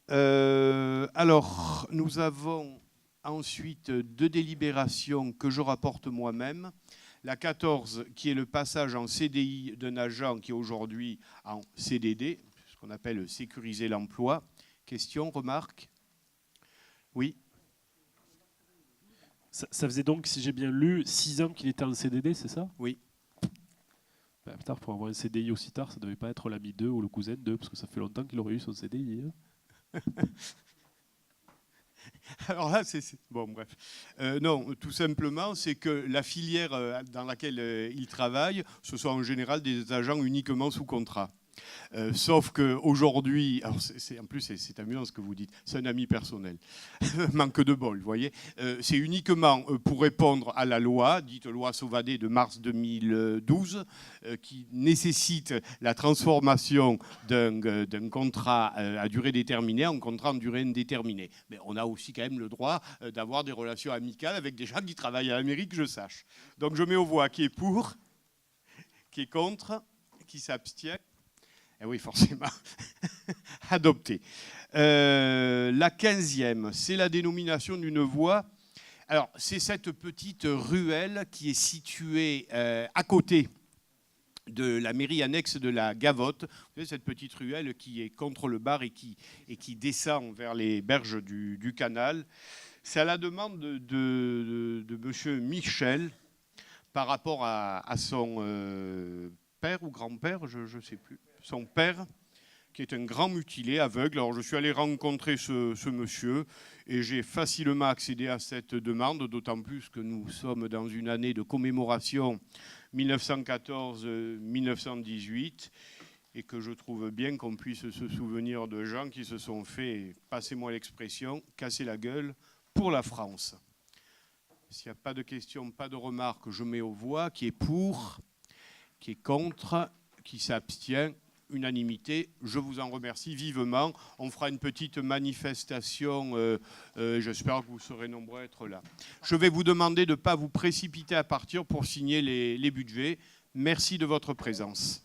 Alors, nous avons ensuite deux délibérations que je rapporte moi-même. La 14, qui est le passage en CDI d'un agent qui est aujourd'hui en CDD, ce qu'on appelle sécuriser l'emploi. Question, remarque? Oui. Ça faisait donc, si j'ai bien lu, 6 ans qu'il était en CDD, c'est ça? Oui. Ben, putain, pour avoir un CDI aussi tard, ça devait pas être l'ami 2 ou le cousin 2, parce que ça fait longtemps qu'il aurait eu son CDI. Hein. Alors là, bon, bref. Non, tout simplement, c'est que la filière dans laquelle il travaille, ce sont en général des agents uniquement sous contrat. Sauf qu'aujourd'hui, en plus c'est amusant ce que vous dites, c'est un ami personnel, manque de bol, vous voyez. C'est uniquement pour répondre à la loi, dite loi Sauvadet de mars 2012, qui nécessite la transformation d'un contrat à durée déterminée en contrat en durée indéterminée. Mais on a aussi quand même le droit d'avoir des relations amicales avec des gens qui travaillent à la mairie, que je sache. Donc je mets aux voix qui est pour, qui est contre, qui s'abstient. Eh oui, forcément, adopté. La 15e, c'est la dénomination d'une voie. Alors, c'est cette petite ruelle qui est située à côté de la mairie annexe de la Gavotte. Vous savez, cette petite ruelle qui est contre le bar et qui descend vers les berges du canal. C'est à la demande de M. Michel par rapport à son père ou grand-père, je ne sais plus. Son père, qui est un grand mutilé, aveugle. Alors je suis allé rencontrer ce monsieur et j'ai facilement accédé à cette demande, d'autant plus que nous sommes dans une année de commémoration 1914-1918 et que je trouve bien qu'on puisse se souvenir de gens qui se sont fait, passez-moi l'expression, casser la gueule pour la France. S'il n'y a pas de questions, pas de remarques, je mets aux voix qui est pour, qui est contre, qui s'abstient. Unanimité, je vous en remercie vivement. On fera une petite manifestation, j'espère que vous serez nombreux à être là. Je vais vous demander de ne pas vous précipiter à partir pour signer les budgets. Merci de votre présence.